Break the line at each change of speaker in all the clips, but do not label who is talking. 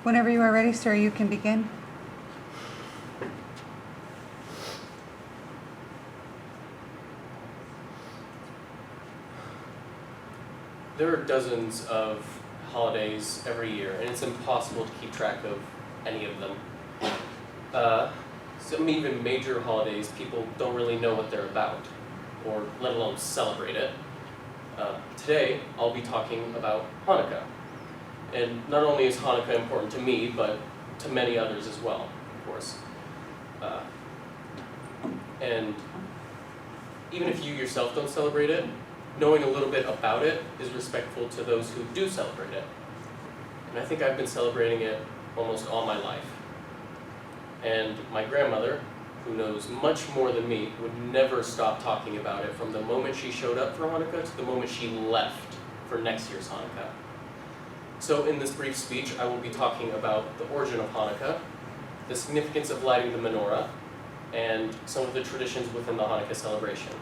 Whenever you are ready, sir, you can begin.
There are dozens of holidays every year, and it's impossible to keep track of any of them. Some even major holidays, people don't really know what they're about, or let alone celebrate it. Today, I'll be talking about Hanukkah. And not only is Hanukkah important to me, but to many others as well, of course. And even if you yourself don't celebrate it, knowing a little bit about it is respectful to those who do celebrate it. And I think I've been celebrating it almost all my life. And my grandmother, who knows much more than me, would never stop talking about it from the moment she showed up for Hanukkah to the moment she left for next year's Hanukkah. So in this brief speech, I will be talking about the origin of Hanukkah, the significance of lighting the menorah, and some of the traditions within the Hanukkah celebration.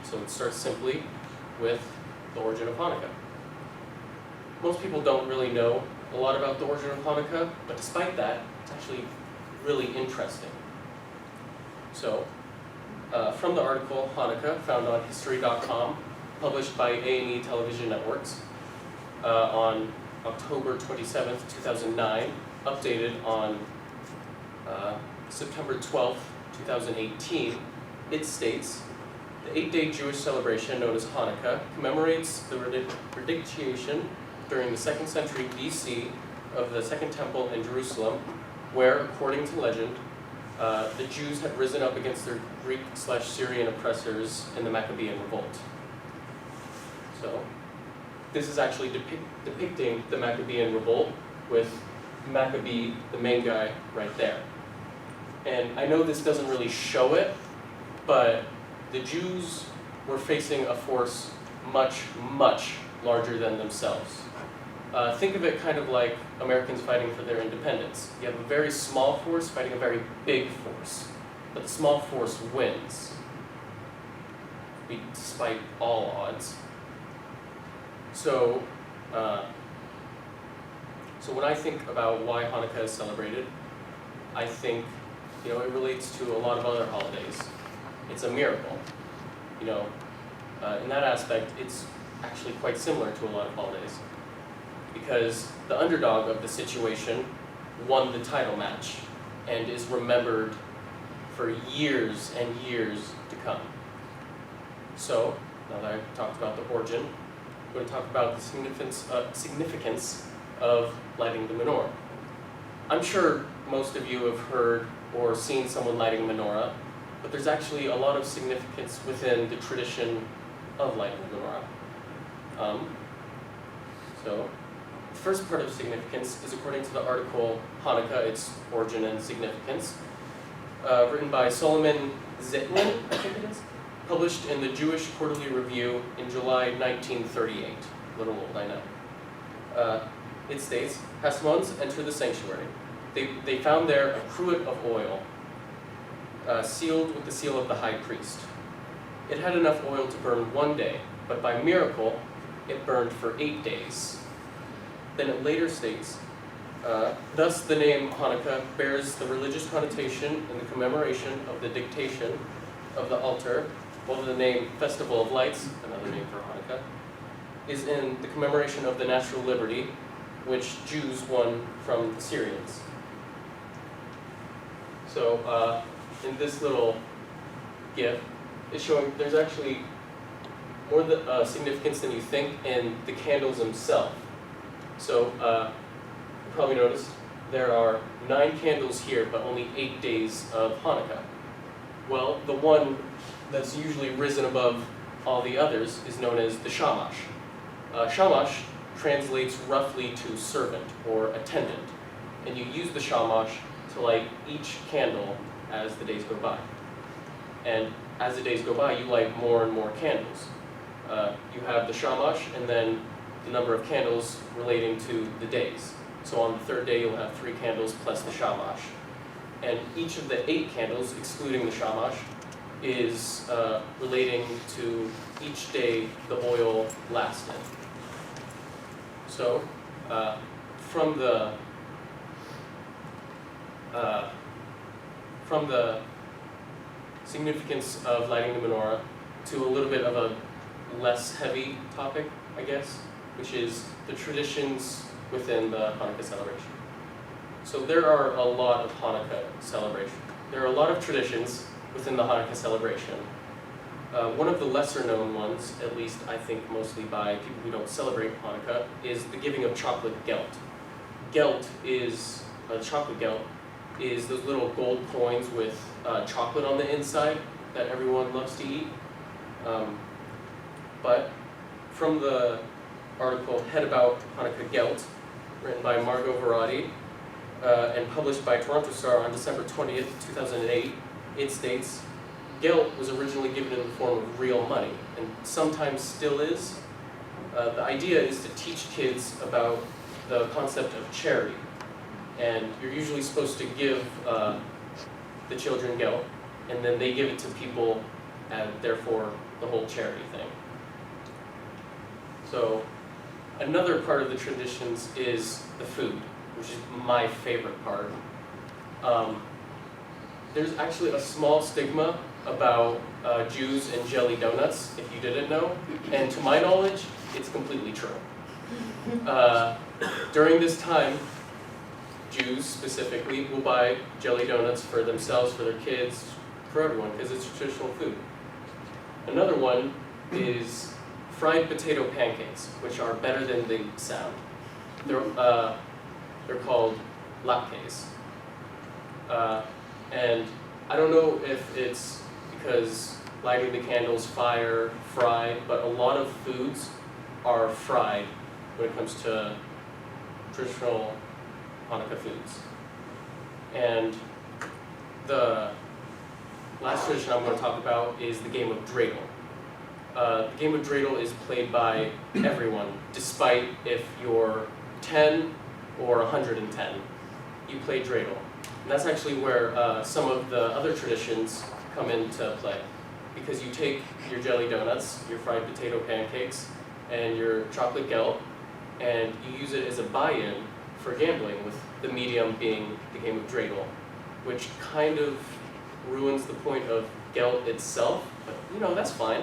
So let's start simply with the origin of Hanukkah. Most people don't really know a lot about the origin of Hanukkah, but despite that, it's actually really interesting. So, from the article Hanukkah, found on history.com, published by A&E Television Networks, on October 27th, 2009, updated on September 12th, 2018, it states, the 8-day Jewish celebration known as Hanukkah commemorates the rededication during the 2nd century BC of the Second Temple in Jerusalem, where, according to legend, the Jews had risen up against their Greek/Syrian oppressors in the Maccabean revolt. So, this is actually depicting the Maccabean revolt with Maccabee, the main guy, right there. And I know this doesn't really show it, but the Jews were facing a force much, much larger than themselves. Think of it kind of like Americans fighting for their independence. You have a very small force fighting a very big force, but the small force wins, despite all odds. So when I think about why Hanukkah is celebrated, I think, it relates to a lot of other holidays. It's a miracle. In that aspect, it's actually quite similar to a lot of holidays, because the underdog of the situation won the title match and is remembered for years and years to come. So, now that I've talked about the origin, I'm going to talk about the significance of lighting the menorah. I'm sure most of you have heard or seen someone lighting a menorah, but there's actually a lot of significance within the tradition of lighting the menorah. So, the first part of significance is according to the article Hanukkah, its origin and significance, written by Solomon Zitlin, I think it is, published in the Jewish Quarterly Review in July 1938. A little old, I know. It states, Hashemons enter the sanctuary. They found there a cruet of oil, sealed with the seal of the high priest. It had enough oil to burn one day, but by miracle, it burned for 8 days. Then it later states, thus the name Hanukkah bears the religious connotation in the commemoration of the dedication of the altar, while the name Festival of Lights, another name for Hanukkah, is in the commemoration of the natural liberty which Jews won from the Syrians. So in this little GIF, it's showing there's actually more significance than you think in the candles themselves. So you probably noticed there are 9 candles here, but only 8 days of Hanukkah. Well, the one that's usually risen above all the others is known as the shamash. Shamash translates roughly to servant or attendant, and you use the shamash to light each candle as the days go by. And as the days go by, you light more and more candles. You have the shamash, and then the number of candles relating to the days. So on the 3rd day, you'll have 3 candles plus the shamash. And each of the 8 candles, excluding the shamash, is relating to each day the oil lasted. So from the from the significance of lighting the menorah to a little bit of a less heavy topic, I guess, which is the traditions within the Hanukkah celebration. So there are a lot of Hanukkah celebration. There are a lot of traditions within the Hanukkah celebration. One of the lesser known ones, at least I think mostly by people who don't celebrate Hanukkah, is the giving of chocolate gelt. Gelt is, chocolate gelt, is those little gold coins with chocolate on the inside that everyone loves to eat. But from the article Head About Hanukkah Gelt, written by Margot Verratti, and published by Toronto Star on December 20th, 2008, it states, gelt was originally given in the form of real money, and sometimes still is. The idea is to teach kids about the concept of charity, and you're usually supposed to give the children gelt, and then they give it to people, and therefore the whole charity thing. So another part of the traditions is the food, which is my favorite part. There's actually a small stigma about Jews and jelly donuts, if you didn't know, and to my knowledge, it's completely true. During this time, Jews specifically will buy jelly donuts for themselves, for their kids, for everyone, because it's traditional food. Another one is fried potato pancakes, which are better than they sound. They're called latkes. And I don't know if it's because lighting the candles, fry, but a lot of foods are fried when it comes to traditional Hanukkah foods. And the last tradition I'm going to talk about is the game of dreidel. The game of dreidel is played by everyone, despite if you're 10 or 110. You play dreidel. And that's actually where some of the other traditions come into play. Because you take your jelly donuts, your fried potato pancakes, and your chocolate gelt, and you use it as a buy-in for gambling, with the medium being the game of dreidel, which kind of ruins the point of gelt itself, but you know, that's fine.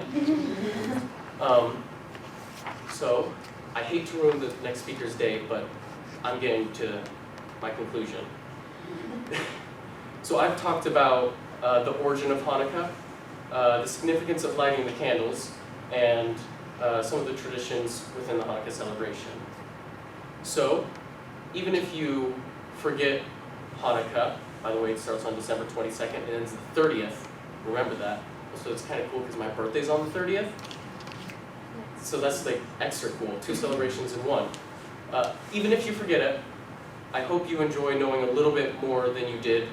So, I hate to ruin the next speaker's day, but I'm getting to my conclusion. So I've talked about the origin of Hanukkah, the significance of lighting the candles, and some of the traditions within the Hanukkah celebration. So, even if you forget Hanukkah, by the way, it starts on December 22nd and ends the 30th, remember that. So it's kind of cool because my birthday's on the 30th. So that's like extra cool, 2 celebrations in one. Even if you forget it, I hope you enjoy knowing a little bit more than you did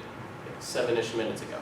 7-ish minutes ago.